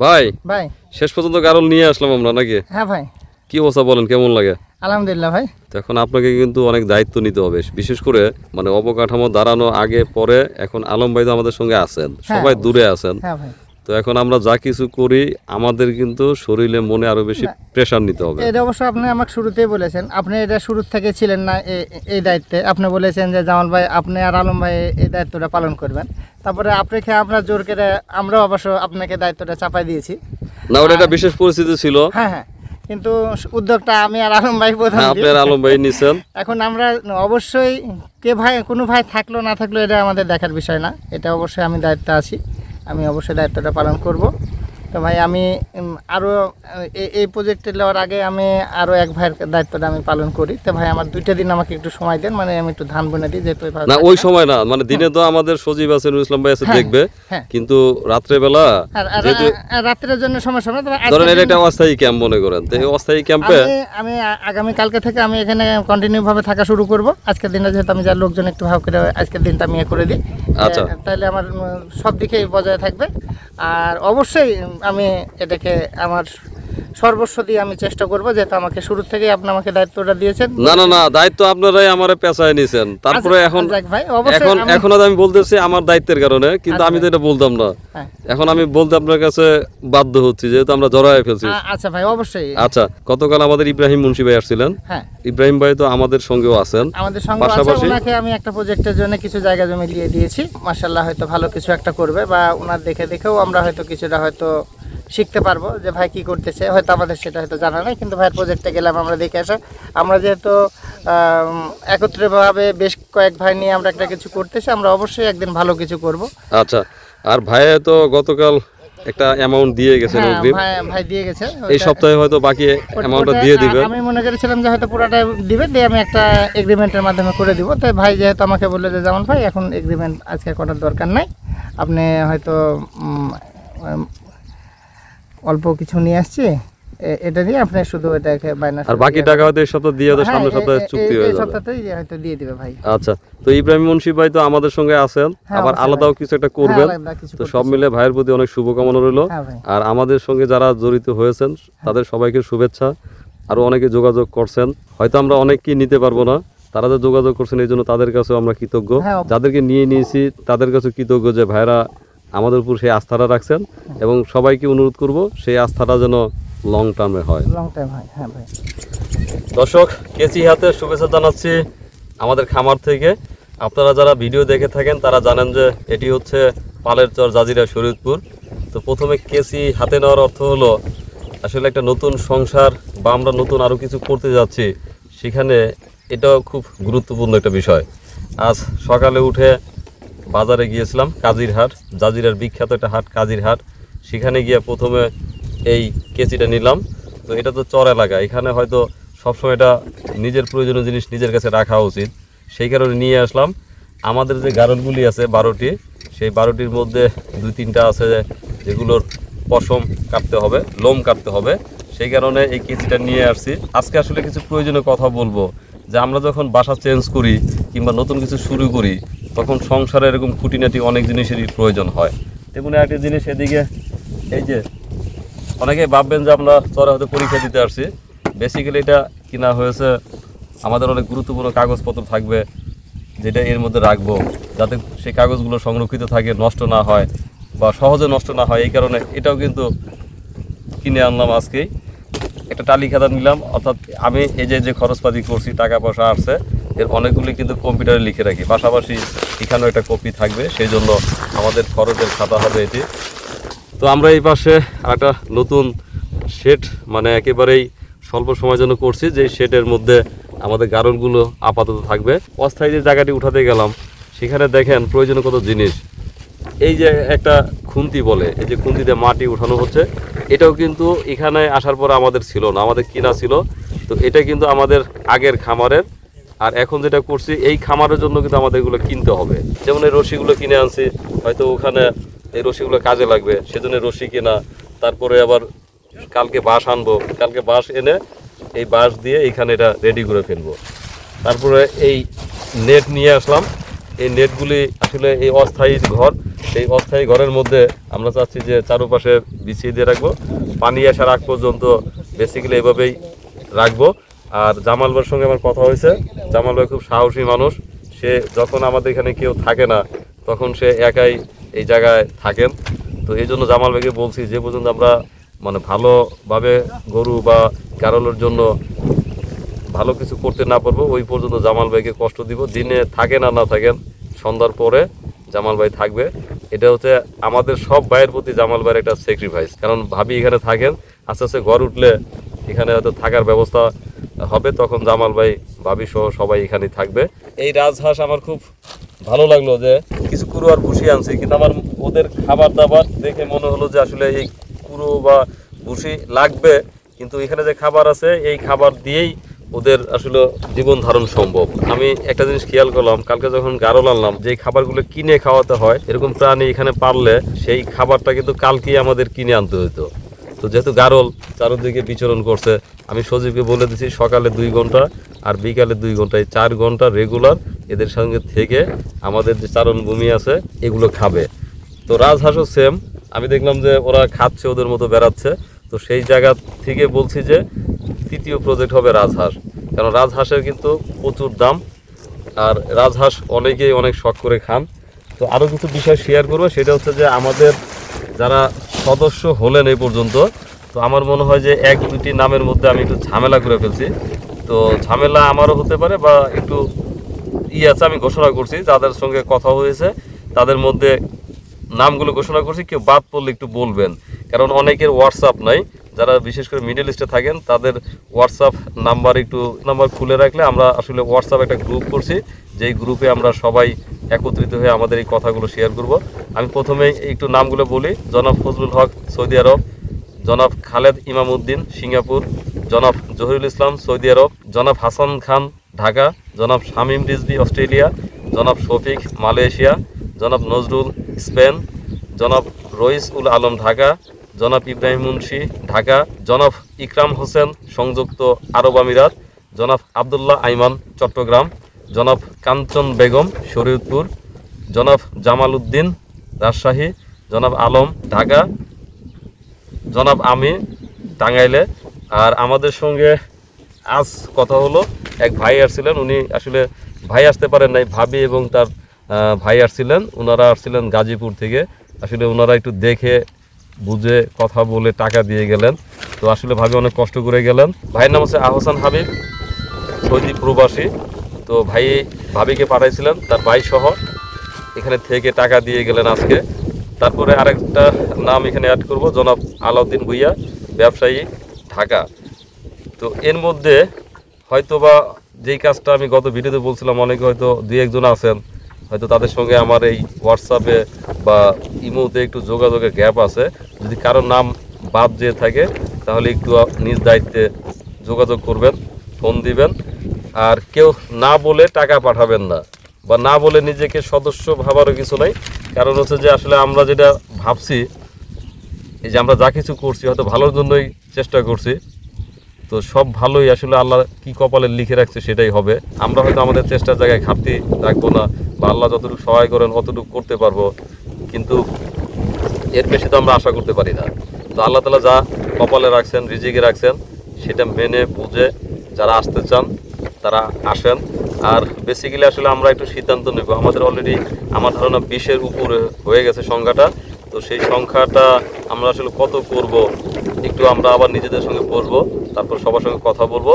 ভাই ভাই শেষ পর্যন্ত গারল নিয়ে আসলাম আমরা নাকি? হ্যাঁ ভাই। কি অবস্থা বলেন, কেমন লাগে? আলহামদুলিল্লাহ ভাই। তো এখন আপনাকে কিন্তু অনেক দায়িত্ব নিতে হবে, বিশেষ করে মানে অবকাঠামো দাঁড়ানো আগে পরে। এখন আলম ভাই তো আমাদের সঙ্গে আছেন, সবাই দূরে আছেন। হ্যাঁ ভাই। তো এখন আমরা যা কিছু করি আমাদের কিন্তু শরীরে মনে আরো বেশি প্রেসার নিতে হবে। এটা অবশ্য আপনি আমাকে শুরুতেই বলেছেন, আপনি এটা শুরু থেকে ছিলেন না এই দায়িত্বে। আপনি বলেছেন যে জামাল ভাই আপনি আর আলম ভাই এই দায়িত্বটা পালন করবেন। তারপরে আপনাকে আমরা জোর করে আমরাও অবশ্য আপনাকে দায়িত্বটা চাপাই দিয়েছি। না, ওটা একটা বিশেষ পরিস্থিতি ছিল। হ্যাঁ হ্যাঁ, কিন্তু উদ্যোগটা আমি আর আলম ভাই প্রথম। আপনি আর আলম ভাই নিছেন। এখন আমরা অবশ্যই কে ভাই কোনো ভাই থাকলো না থাকলো এটা আমাদের দেখার বিষয় না, এটা অবশ্যই আমি দায়িত্বে আছি, আমি অবশ্যই দায়িত্বটা পালন করব। তো ভাই আমি আরও এই প্রজেক্টে নেওয়ার আগে আমি আরও এক ভাইয়ের দায়িত্বটা আমি পালন করি। তো ভাই আমার 2টা দিন আমাকে একটু সময় দেন, মানে আমি একটু ধান বুনে দিই যেহেতু। না ওই সময় না, মানে দিনে তো আমাদের সজীব আছে, নুরুল ইসলাম ভাই আছে, দেখবে। কিন্তু রাত্রেবেলা রাত্রের জন্য সমস্যা না। ধরেন এটা একটা অস্থায়ী ক্যাম্প মনে করেন, তো এই অস্থায়ী ক্যাম্পে আমি আগামী কালকে থেকে আমি এখানে কন্টিনিউ ভাবে থাকা শুরু করব। আজকের দিনটা যেহেতু আমি যার লোকজন একটু ভাব করে আজকের দিনটা আমি করে দিই, আচ্ছা তাহলে আমার সব দিকেই বজায় থাকবে। আর অবশ্যই আমি এটাকে আমার সর্বস্ব দিয়ে আমি চেষ্টা করব, যেহেতু আমাকে শুরু থেকেই আপনি আমাকে দায়িত্বটা দিয়েছেন। না না না, দায়িত্ব আপনারাই আমারে পেছায় নিছেন। তারপরে এখন এখন আমি বলতেছি আমার দায়িত্বের কারণে, কিন্তু আমি তো এটা বলতাম না। এখন আমি বলতে আপনার কাছে বাধ্য হচ্ছি, যেহেতু আমরা জড়ায় ফেলছি। আচ্ছা ভাই অবশ্যই। আচ্ছা, গতকাল আমাদের ইব্রাহিম মুন্সি ভাই আসছিলেন। হ্যাঁ, ইব্রাহিম ভাই তো আমাদের সঙ্গেও আছেন। আমাদের সঙ্গে আছে। ওনাকে আমি একটা প্রজেক্টের জন্য কিছু জায়গা জমি দিয়ে দিয়েছি। মাশাআল্লাহ হয়তো ভালো কিছু একটা করবে, বা ওনার দেখেও আমরা হয়তো কিছুটা হয়তো শিখতে পারবো যে ভাই কি করতেছে। হয়তো আমাদের সেটা হয়তো জানা নাই, কিন্তু ভাইয়ের প্রজেক্টে গেলাম আমরা দেখে আসা। আমরা যেহেতু একত্রিতভাবে বেশ কয়েক ভাই নিয়ে আমরা একটা কিছু করতেছি, আমরা অবশ্যই একদিন ভালো কিছু করব। আচ্ছা, আর ভাই তো গতকাল একটা অ্যামাউন্ট দিয়ে গেছেন অগ্রিম। ভাই দিয়ে গেছে, এই সপ্তাহে হয়তো বাকি অ্যামাউন্টটা দিয়ে দিবে। আমি মনে করেছিলাম যে হয়তো পুরোটা দিবে, দিয়ে আমি একটা এগ্রিমেন্টের মাধ্যমে করে দিব। তাই ভাই যেহেতু আমাকে বললো যে জামান ভাই এখন এগ্রিমেন্ট আজকে করার দরকার নাই, আপনি হয়তো অল্প কিছু নিয়ে আসছি, এটা নিয়ে আপনি শুধু এটাকে বাইনাস, আর বাকি টাকা হয়তো এই সপ্তাহে দিয়ে দাও, সামনের সপ্তাহে চুক্তি হয়ে যাবে। এই সপ্তাহতেই হয়তো দিয়ে দিবে ভাই। আচ্ছা, তো ইব্রাহিম মুন্সি ভাই তো আমাদের সঙ্গে আছেন, আবার আলাদাও কিছু একটা করবেন। তো সব মিলে ভাইয়ের প্রতি অনেক শুভকামনা রইল। আর আমাদের সঙ্গে যারা জড়িত হয়েছেন তাদের সবাইকে শুভেচ্ছা। আরো অনেকে যোগাযোগ করছেন, হয়তো আমরা অনেককেই নিতে পারবো না, তারা যে যোগাযোগ করছেন এই জন্য তাদের কাছেও আমরা কৃতজ্ঞ। যাদেরকে নিয়েছি তাদের কাছে কৃতজ্ঞ যে ভাইরা আমাদের উপর সেই আস্থাটা রাখছেন, এবং সবাইকে অনুরোধ করব সেই আস্থাটা যেন লং টার্মে হয়। দর্শক, কেচি হাতে শুভেচ্ছা জানাচ্ছি আমাদের খামার থেকে। আপনারা যারা ভিডিও দেখে থাকেন তারা জানেন যে এটি হচ্ছে পালের চর, জাজিরা, শরীয়তপুর। তো প্রথমে কেচি হাতে নেওয়ার অর্থ হলো আসলে একটা নতুন সংসার বা আমরা নতুন আরও কিছু করতে যাচ্ছি, সেখানে এটাও খুব গুরুত্বপূর্ণ একটা বিষয়। আজ সকালে উঠে বাজারে গিয়েছিলাম, কাজির হাট, জাজিরার বিখ্যাত একটা হাট কাজির হাট। সেখানে গিয়ে প্রথমে এই কেচিটা নিলাম। তো এটা তো চর এলাকা, এখানে হয়তো সবসময় এটা নিজের প্রয়োজনীয় জিনিস নিজের কাছে রাখা উচিত, সেই কারণে নিয়ে আসলাম। আমাদের যে গারলগুলি আছে 12টি, সেই 12টির মধ্যে 2-3টা আছে যেগুলোর পশম কাটতে হবে, লোম কাটতে হবে, সেই কারণে এই কেচিটা নিয়ে আসছি। আজকে আসলে কিছু প্রয়োজনীয় কথা বলবো, যে আমরা যখন বাসা চেঞ্জ করি কিংবা নতুন কিছু শুরু করি, তখন সংসারে এরকম খুঁটিনাটি অনেক জিনিসেরই প্রয়োজন হয়। তেমনি একটা জিনিস এদিকে, এই যে অনেকেই ভাববেন যে আমরা চরে হয়তো পরীক্ষা দিতে আসছি, বেসিক্যালি এটা কিনা হয়েছে আমাদের অনেক গুরুত্বপূর্ণ কাগজপত্র থাকবে যেটা এর মধ্যে রাখবো, যাতে সেই কাগজগুলো সংরক্ষিত থাকে, নষ্ট না হয় বা সহজে নষ্ট না হয়। এই কারণে এটাও কিন্তু কিনে আনলাম আজকেই। একটা টালি খাতা নিলাম, অর্থাৎ আমি এই যে খরচপাতি করছি, টাকা পয়সা আসছে, এর অনেকগুলি কিন্তু কম্পিউটারে লিখে রাখি। পাশাপাশি এখানেও একটা কপি থাকবে, সেই জন্য আমাদের খরচের খাতা হবে এটি। তো আমরা এই পাশে একটা নতুন শেড, মানে একেবারেই স্বল্প সময়ের জন্য করছি, যে শেডের মধ্যে আমাদের গারলগুলো আপাতত থাকবে। অস্থায়ী যে জায়গাটি উঠাতে গেলাম, সেখানে দেখেন প্রয়োজনীয় কত জিনিস। এই যে একটা খুন্তি বলে, এই যে খুন্তিতে মাটি উঠানো হচ্ছে, এটাও কিন্তু এখানে আসার পর আমাদের ছিল না, আমাদের কিনা ছিল। তো এটা কিন্তু আমাদের আগের খামারের, আর এখন যেটা করছি এই খামারের জন্য কিন্তু আমাদের এগুলো কিনতে হবে। যেমন এই রশিগুলো কিনে আনছি, হয়তো ওখানে এই রশিগুলো কাজে লাগবে, সেজন্য রশি কেনা। তারপরে আবার কালকে বাঁশ আনবো, কালকে বাঁশ এনে এই বাঁশ দিয়ে এইখানে এটা রেডি করে ফেলবো। তারপরে এই নেট নিয়ে আসলাম। এই নেটগুলি আসলে এই অস্থায়ী ঘর, সেই অস্থায়ী ঘরের মধ্যে আমরা চাচ্ছি যে চারপাশে বিছিয়ে দিয়ে রাখবো, পানি আসার আগ পর্যন্ত বেসিক্যালি এভাবেই রাখবো। আর জামাল ভাইয়ের সঙ্গে আমার কথা হয়েছে, জামাল ভাই খুব সাহসী মানুষ, সে যখন আমাদের এখানে কেউ থাকে না তখন সে একাই এই জায়গায় থাকেন। তো এই জন্য জামাল ভাইকে বলছি যে পর্যন্ত আমরা মানে ভালোভাবে গরু বা ক্যারলের জন্য ভালো কিছু করতে না পারবো ওই পর্যন্ত জামাল ভাইকে কষ্ট দিব। দিনে থাকেন আর না থাকেন, সন্ধ্যার পরে জামাল ভাই থাকবে। এটা হচ্ছে আমাদের সব ভাইয়ের প্রতি জামাল ভাইয়ের একটা স্যাক্রিফাইস। কারণ ভাবি এখানে থাকেন, আস্তে আস্তে ঘর উঠলে এখানে হয়তো থাকার ব্যবস্থা হবে, তখন জামাল ভাই ভাবি সহ সবাই এখানেই থাকবে। এই রাজহাঁস আমার খুব ভালো লাগলো যে কিছু কুড়ো আর ভুসি আনছি, কিন্তু আমার ওদের খাবার দাবার দেখে মনে হলো যে আসলে এই কুড়ো বা ভুসি লাগবে, কিন্তু এখানে যে খাবার আছে এই খাবার দিয়েই ওদের আসলে জীবন ধারণ সম্ভব। আমি একটা জিনিস খেয়াল করলাম, কালকে যখন গারল আনলাম, যে খাবারগুলো কিনে খাওয়াতে হয় এরকম প্রাণী এখানে পারলে সেই খাবারটা কিন্তু কালকেই আমাদের কিনে আনতে হতো। তো যেহেতু গারল চারদিকে বিচরণ করছে, আমি সজীবকে বলে দিচ্ছি সকালে 2 ঘন্টা আর বিকালে 2 ঘন্টায় 4 ঘন্টা রেগুলার এদের সঙ্গে থেকে আমাদের যে চারণভূমি আছে এগুলো খাবে। তো রাজহাঁসও সেম, আমি দেখলাম যে ওরা খাচ্ছে, ওদের মতো বেড়াচ্ছে। তো সেই জায়গা থেকে বলছি যে 3য় প্রজেক্ট হবে রাজহাঁস, কারণ রাজহাঁসের কিন্তু প্রচুর দাম, আর রাজহাঁস অনেকেই অনেক শখ করে খান। তো আরও কিছু বিষয় শেয়ার করবো, সেটা হচ্ছে যে আমাদের যারা সদস্য হলেন এই পর্যন্ত, তো আমার মনে হয় যে 1-2টি নামের মধ্যে আমি একটু ঝামেলা করে ফেলছি। তো ঝামেলা আমারও হতে পারে বা একটু আছে, আমি ঘোষণা করছি যাদের সঙ্গে কথা হয়েছে তাদের মধ্যে নামগুলো ঘোষণা করছি, কেউ বাদ পড়লে একটু বলবেন, কারণ অনেকের হোয়াটসঅ্যাপ নাই। যারা বিশেষ করে মিডল ইস্টে থাকেন তাদের হোয়াটসঅ্যাপ নাম্বার খুলে রাখলে, আমরা আসলে হোয়াটসঅ্যাপ একটা গ্রুপ করছি, যেই গ্রুপে আমরা সবাই একত্রিত হয়ে আমাদের এই কথাগুলো শেয়ার করব। আমি প্রথমেই একটু নামগুলো বলি। জনাব ফজলুল হক সৌদি আরব, জনাব খালেদ ইমামউদ্দিন সিঙ্গাপুর, জনাব জহিরুল ইসলাম সৌদি আরব, জনাব হাসান খান ঢাকা, জনাব শামীম রিজভী অস্ট্রেলিয়া, জনাব শফিক মালয়েশিয়া, জনাব নজরুল স্পেন, জনাব রইস উল আলম ঢাকা, জনাব ইব্রাহিম মুন্সি ঢাকা, জনাব ইকরাম হোসেন সংযুক্ত আরব আমিরাত, জনাব আবদুল্লাহ আইমান চট্টগ্রাম, জনাব কাঞ্চন বেগম শরীয়তপুর, জনাব জামাল উদ্দিন রাজশাহী, জনাব আলম ঢাকা, জনাব আমি টাঙ্গাইলে। আর আমাদের সঙ্গে আজ কথা হলো, এক ভাই আসছিলেন, উনি আসলে ভাই আসতে পারেন নাই, ভাবি এবং তার ভাই আসছিলেন, ওনারা আসছিলেন গাজীপুর থেকে। আসলে ওনারা একটু দেখে বুঝে কথা বলে টাকা দিয়ে গেলেন। তো আসলে ভাবি অনেক কষ্ট করে গেলেন। ভাইয়ের নাম হচ্ছে আহসান হাবিব, সৌদি প্রবাসী। তো ভাই ভাবিকে পাঠাইছিলেন তার ভাই সহ, এখানে থেকে টাকা দিয়ে গেলেন আজকে। তারপরে আরেকটা নাম এখানে অ্যাড করব, জনাব আলাউদ্দিন ভুইয়া ব্যবসায়ী ঢাকা। তো এর মধ্যে হয়তোবা যেই কাজটা আমি গত ভিডিওতে বলছিলাম, অনেকে হয়তো 2-1 জন আছেন, হয়তো তাদের সঙ্গে আমার এই হোয়াটসঅ্যাপে বা ইমোতে একটু যোগাযোগের গ্যাপ আছে। যদি কারোর নাম বাদ যেয়ে থাকে তাহলে একটু নিজ দায়িত্বে যোগাযোগ করবেন, ফোন দিবেন। আর কেউ না বলে টাকা পাঠাবেন না, বা না বলে নিজেকে সদস্য ভাবারও কিছু নাই। কারণ হচ্ছে যে আসলে আমরা যেটা ভাবছি, এই যে আমরা যা কিছু করছি হয়তো ভালোর জন্যই চেষ্টা করছি, তো সব ভালোই আসলে আল্লাহ কি কপালে লিখে রাখছে সেটাই হবে। আমরা হয়তো আমাদের চেষ্টার জায়গায় ঘাটতি রাখবো না, বা আল্লাহ যতটুকু সহায় করেন অতটুকু করতে পারবো, কিন্তু এর বেশি তো আমরা আশা করতে পারি না। তো আল্লাহ তাআলা যা কপালে রাখছেন, রিজিকে রাখছেন, সেটা মেনে বুঝে যারা আসতে চান তারা আসেন। আর বেসিক্যালি আসলে আমরা একটু সিদ্ধান্ত নেব, আমাদের অলরেডি আমার ধারণা 20-এর উপরে হয়ে গেছে সংখ্যাটা। তো সেই সংখ্যাটা আমরা আসলে কত করব, একটু আমরা আবার নিজেদের সঙ্গে বসবো, তারপর সবার সঙ্গে কথা বলবো।